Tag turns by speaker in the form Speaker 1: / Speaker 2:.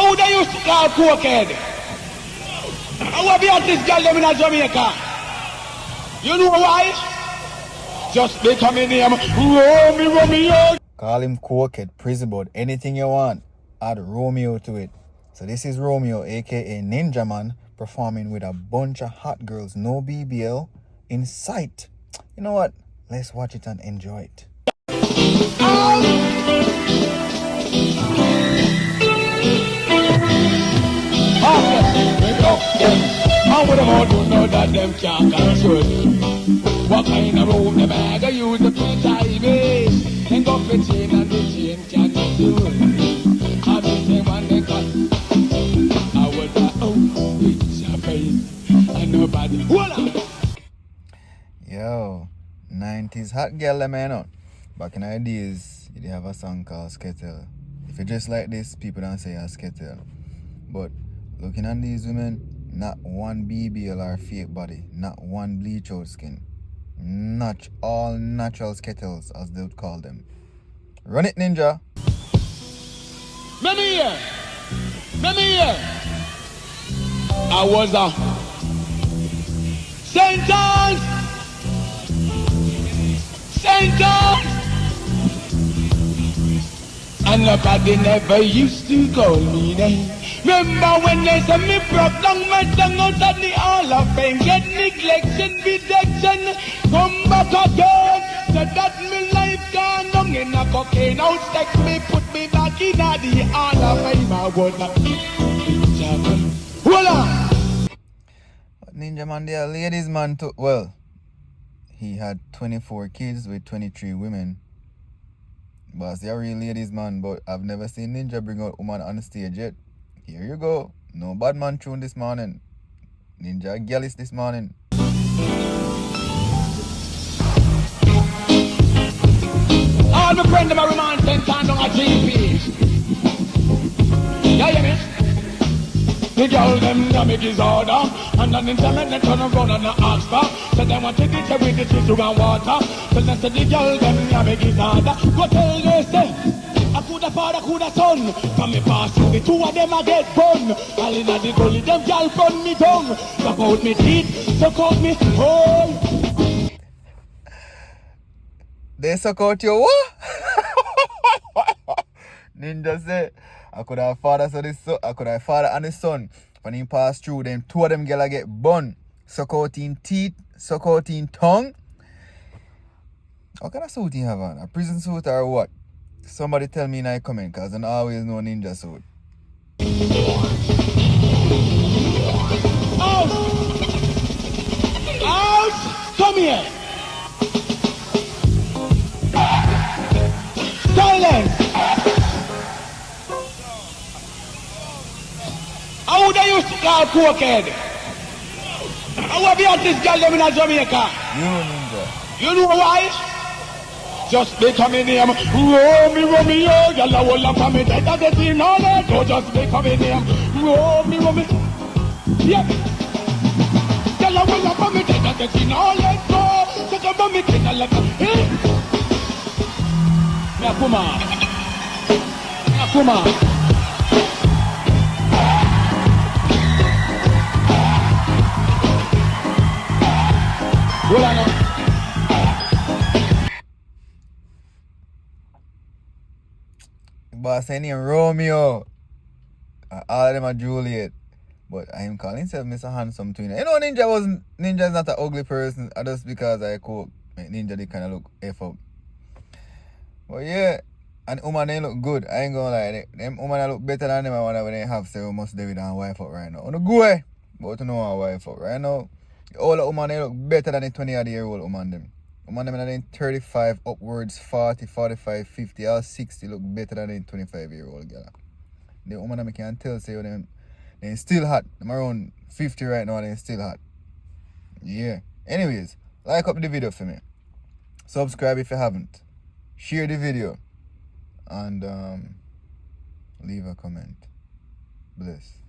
Speaker 1: How they used to call cokehead? How have you this girl them in Jamaica? You know why? Just become a name. Romeo.
Speaker 2: Call him cokehead, prison board, anything you want. Add Romeo to it. So this is Romeo, aka Ninja Man, performing with a bunch of hot girls, no BBL in sight. You know what? Let's watch it and enjoy it.
Speaker 1: How would I do know that them can't control? What kind of room the bag I use to play time? Then go for chain and the chain cannot do it. I be the one they cut. I was it's a pain. And nobody. Voila!
Speaker 2: Yo, 90s hot girl, man. Back in the days, they have a song called Skettle. If you dress like this, people don't say a Skettle. But looking at these women, not one BBL or fake body, not one bleach out skin. Not all natural Skettles, as they would call them. Run it, Ninja.
Speaker 1: Many years. I was a sentence. And nobody never used to call me name. Remember when they said me broke down my tongue out of the Hall of Fame, get neglection, rejection, come back again. Said that me life gone down in a cocaine house, take me, put me back in the Hall of Fame. I was a voila.
Speaker 2: Ninja Man, they are ladies man too. Well, he had 24 kids with 23 women. But they're real ladies man, but I've never seen Ninja bring out woman on the stage yet. Here you go. No bad man tune this morning. Ninja Gyalis this morning.
Speaker 1: All my friends are remind 10 times on a GP. Yeah, you me? The girl them make his order, and then they turn around and ask her. So they want to get with the tissue and water. So they say the girl them make his order. Go tell they say. I coulda father, coulda son. From me pass through the two of them I get bun. All in the gully, them gal run me tongue. Suck out me teeth, suck out me hole.
Speaker 2: They suck out your what? Ninja say, I could have father so this son, I could have father and his son. When he pass through them, two of them gal get bun. Suck out in teeth, suck out in tongue. What kind of suit you have on? A prison suit or what? Somebody tell me in a comment, cause I always know Ninja suit.
Speaker 1: Out! Come here! Silence! How would I used to call cokehead? How have you this girl them in Jamaica?
Speaker 2: You Ninja.
Speaker 1: You know why? Just become a name. Romeo, girl, I will for me. That the thing all that. So just become a name. Romeo. Yeah. Girl, I will for me. That the thing all that. So just come me. Take a look. Yeah, come on. Yeah, come on. Hold on now.
Speaker 2: Boss say name Romeo. All of them are Juliet. But I am calling himself Mr. Handsome Twin. You know Ninja is not an ugly person. Just because I cook Ninja they kinda look F up. But yeah, and woman they look good. I ain't gonna lie. Them woman look better than them when they have say almost David and wife up right now. On the go eh. But to know our wife up right now. All the woman they look better than the 20-year-old woman them. Woman them in 35 upwards, 40, 45, 50, or 60 look better than the 25-year-old girl. The woman them can tell say they still hot. I'm around 50 right now and they still hot. Yeah. Anyways, like up the video for me. Subscribe if you haven't. Share the video. And leave a comment. Bless.